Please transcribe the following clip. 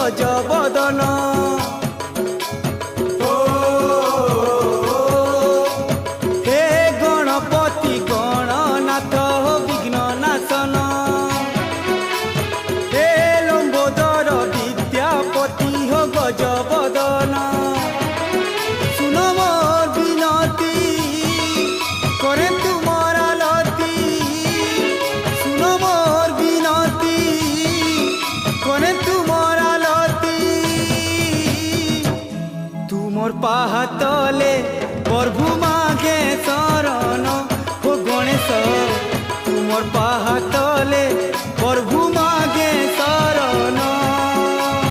गजबदन हे गणपति गणनाथ विघ्ननाशन हे लंबोदर विद्यापति हो गजबदन सुन मोर विनती करे तुमरा लती सुन मोर विनती करे तुमरा लती तुमर पाहात